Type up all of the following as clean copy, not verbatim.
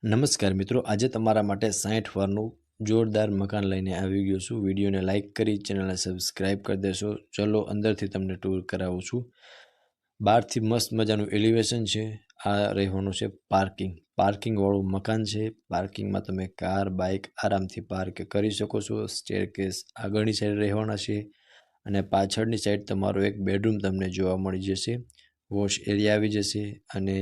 નમસ્કાર મિત્રો, આજે તમારા માટે 60 વારનું જોરદાર મકાન લઈને આવી ગયો છું। વિડીયોને લાઇક કરી ચેનલને સબસ્ક્રાઇબ કરી દેશો। ચલો અંદરથી તમને ટૂર કરાવું છું। બહારથી મસ્ત મજાનું એલિવેશન છે। આ રહેવાનું છે પાર્કિંગ વાળું મકાન છે। પાર્કિંગમાં તમે કાર બાઇક આરામથી પાર્ક કરી શકો છો। સ્ટેરકેસ આગળની સાઈડ રહેવાના છે અને પાછળની સાઈડ તમારો એક બેડરૂમ તમને જોવા મળી જશે। વોશ એરિયા આવી જશે અને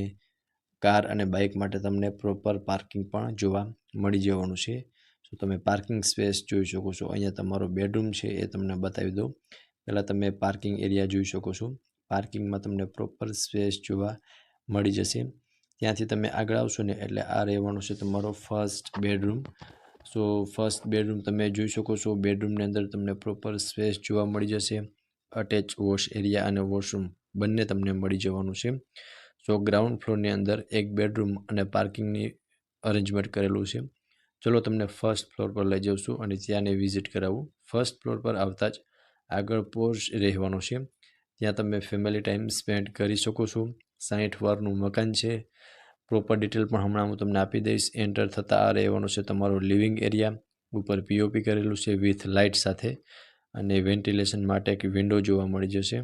કાર અને બાઇક માટે તમને પ્રોપર પાર્કિંગ પણ જોવા મળી જવાનું છે। તો તમે પાર્કિંગ સ્પેસ જોઈ શકો છો। અહીંયા તમારો બેડરૂમ છે એ તમને બતાવી દઉં। પહેલાં તમે પાર્કિંગ એરિયા જોઈ શકો છો। પાર્કિંગમાં તમને પ્રોપર સ્પેસ જોવા મળી જશે। ત્યાંથી તમે આગળ આવશો ને એટલે આ રહેવાનું છે તમારો first bedroom. So first bedroom તમે જોઈ શકો છો। બેડરૂમની અંદર તમને પ્રોપર સ્પેસ જોવા મળી જશે। અટેચ વોશ એરિયા અને વોશરૂમ બંને તમને મળી જવાનું છે। સો ગ્રાઉન્ડ ફ્લોરની અંદર એક બેડરૂમ અને પાર્કિંગની અરેન્જમેન્ટ કરેલું છે। ચલો તમને ફર્સ્ટ ફ્લોર પર લઈ જાઉં છું અને ત્યાંને વિઝિટ કરાવું। ફર્સ્ટ ફ્લોર પર આવતા જ આગળ પોર્ચ રહેવાનો છે, ત્યાં તમે ફેમિલી ટાઈમ સ્પેન્ડ કરી શકો છો। 60 વારનું મકાન છે। પ્રોપર ડિટેલ પણ હમણાં હું તમને આપી દઈશ। એન્ટર થતાં આ રહેવાનો છે તમારો લિવિંગ એરિયા। ઉપર પીઓપી કરેલું છે વિથ લાઇટ સાથે અને વેન્ટિલેશન માટે એક વિન્ડો જોવા મળી જશે।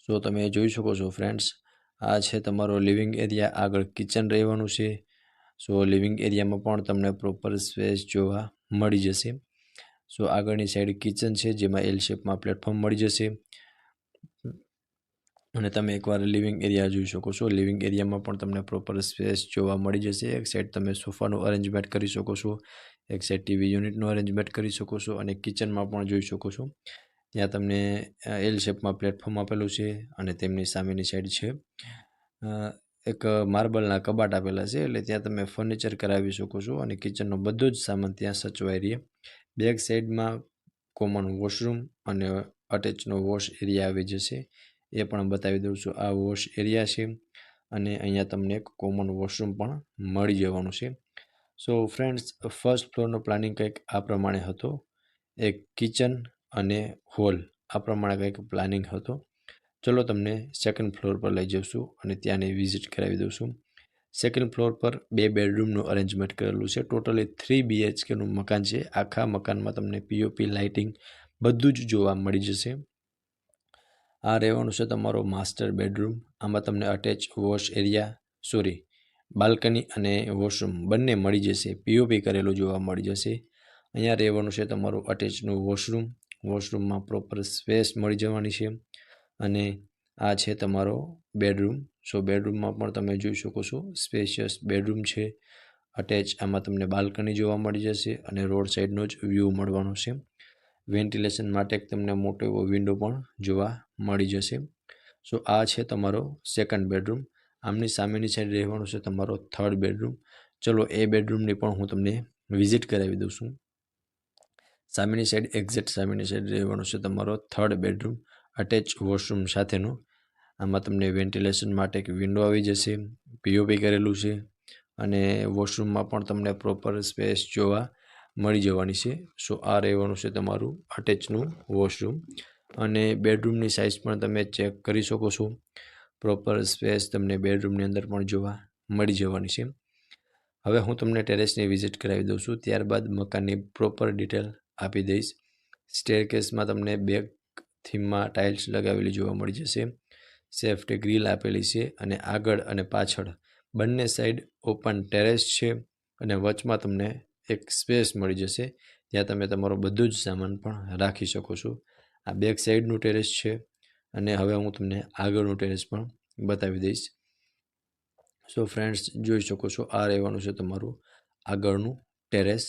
સો તમે જોઈ શકો છો ફ્રેન્ડ્સ, આ છે તમારો લિવિંગ એરિયા। આગળ કિચન રહેવાનું છે। સો લિવિંગ એરિયામાં પણ તમને પ્રોપર સ્પેસ જોવા મળી જશે। સો આગળની સાઈડ કિચન છે જેમાં એલ શેપમાં પ્લેટફોર્મ મળી જશે અને તમે એકવાર લિવિંગ એરિયા જોઈ શકો છો। લિવિંગ એરિયામાં પણ તમને પ્રોપર સ્પેસ જોવા મળી જશે। એક સાઈડ તમે સોફાનું અરેન્જમેન્ટ કરી શકો છો, એક સાઈડ ટીવી યુનિટનું અરેન્જમેન્ટ કરી શકો છો અને કિચનમાં પણ જોઈ શકો છો ત્યાં તમને એલ શેપમાં પ્લેટફોર્મ આપેલું છે અને તેમની સામેની સાઈડ છે એક માર્બલના કબાટ આપેલા છે, એટલે ત્યાં તમે ફર્નિચર કરાવી શકો છો અને કિચનનો બધો જ સામાન ત્યાં સચવાઈ રહે। બેક સાઈડમાં કોમન વોશરૂમ અને અટેચનો વોશ એરિયા આવી જશે, એ પણ બતાવી દઉં છું। આ વોશ એરિયા છે અને અહીંયા તમને એક કોમન વોશરૂમ પણ મળી જવાનું છે। સો ફ્રેન્ડ્સ, ફર્સ્ટ ફ્લોરનો પ્લાનિંગ કંઈક આ પ્રમાણે હતો। એક કિચન અને હોલ આ પ્રમાણે કંઈક પ્લાનિંગ હતો। ચલો તમને સેકન્ડ ફ્લોર પર લઈ જાઉં છું અને ત્યાંની વિઝિટ કરાવી દઉં છું। સેકન્ડ ફ્લોર પર 2 બેડરૂમનું અરેન્જમેન્ટ કરેલું છે। ટોટલી 3 BHKનું મકાન છે। આખા મકાનમાં તમને પીઓપી લાઇટિંગ બધું જ જોવા મળી જશે। આ રહેવાનું છે તમારો માસ્ટર બેડરૂમ। આમાં તમને અટેચ વોશ એરિયા બાલ્કની અને વોશરૂમ બંને મળી જશે। પીઓપી કરેલું જોવા મળી જશે। અહીંયા રહેવાનું છે તમારું અટેચનું વોશરૂમ। વોશરૂમમાં પ્રોપર સ્પેસ મળી જવાની છે અને આ છે તમારો બેડરૂમ। સો બેડરૂમમાં પણ તમે જોઈ શકો છો સ્પેશિયસ બેડરૂમ છે અટેચ। આમાં તમને બાલ્કની જોવા મળી જશે અને રોડ સાઈડનો જ વ્યૂ મળવાનો છે। વેન્ટિલેશન માટે તમને મોટો એવો વિન્ડો પણ જોવા મળી જશે। સો આ છે તમારો સેકન્ડ બેડરૂમ। આમની સામેની સાઈડ રહેવાનું છે તમારો થર્ડ બેડરૂમ। ચલો એ બેડરૂમની પણ હું તમને વિઝિટ કરાવી દઉં છું। સામેની સાઈડ એક્ઝેક્ટ સામેની સાઈડ રહેવાનું છે તમારો થર્ડ બેડરૂમ અટેચ વોશરૂમ સાથેનું। આમાં તમને વેન્ટિલેશન માટે એક વિન્ડો આવી જશે, પીઓપી કરેલું છે અને વોશરૂમમાં પણ તમને પ્રોપર સ્પેસ જોવા મળી જવાની છે। સો આ રહેવાનું છે તમારું અટેચનું વોશરૂમ અને બેડરૂમની સાઇઝ પણ તમે ચેક કરી શકો છો। પ્રોપર સ્પેસ તમને બેડરૂમની અંદર પણ જોવા મળી જવાની છે। હવે હું તમને ટેરેસની વિઝિટ કરાવી દઉં છું, ત્યારબાદ મકાનની પ્રોપર ડિટેલ આપી દઈશ। સ્ટેરકેસમાં તમને બેક થીમમાં ટાઇલ્સ લગાવેલી જોવા મળી જશે। સેફ્ટી ગ્રીલ આપેલી છે અને આગળ અને પાછળ બંને સાઈડ ઓપન ટેરેસ છે અને વચમાં તમને એક સ્પેસ મળી જશે, ત્યાં તમે તમારો બધું જ સામાન પણ રાખી શકો છો। આ બેક સાઈડનું ટેરેસ છે અને હવે હું તમને આગળનું ટેરેસ પણ બતાવી દઈશ। સો ફ્રેન્ડ્સ, જોઈ શકો છો આ રહેવાનું છે તમારું આગળનું ટેરેસ।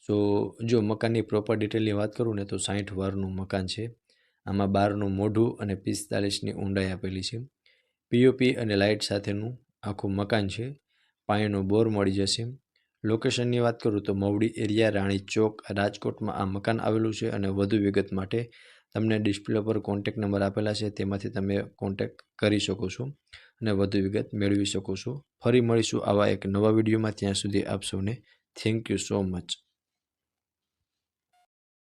સો જો મકાનની પ્રોપર ડિટેલની વાત કરું ને તો 60 વારનું મકાન છે। આમાં 12નું મોઢું અને 45ની ઊંડાઈ આપેલી છે। પીઓપી અને લાઇટ સાથેનું આખું મકાન છે। પાણીનો બોર મળી જશે। લોકેશનની વાત કરું તો મવડી એરિયા, રાણી ચોક, રાજકોટમાં આ મકાન આવેલું છે અને વધુ વિગત માટે તમને ડિસ્પ્લે પર કોન્ટેક્ટ નંબર આપેલા છે, તેમાંથી તમે કોન્ટેક્ટ કરી શકો છો અને વધુ વિગત મેળવી શકો છો। ફરી મળીશું આવા એક નવા વિડીયોમાં, ત્યાં સુધી આપ સૌને થેન્ક યુ સો મચ।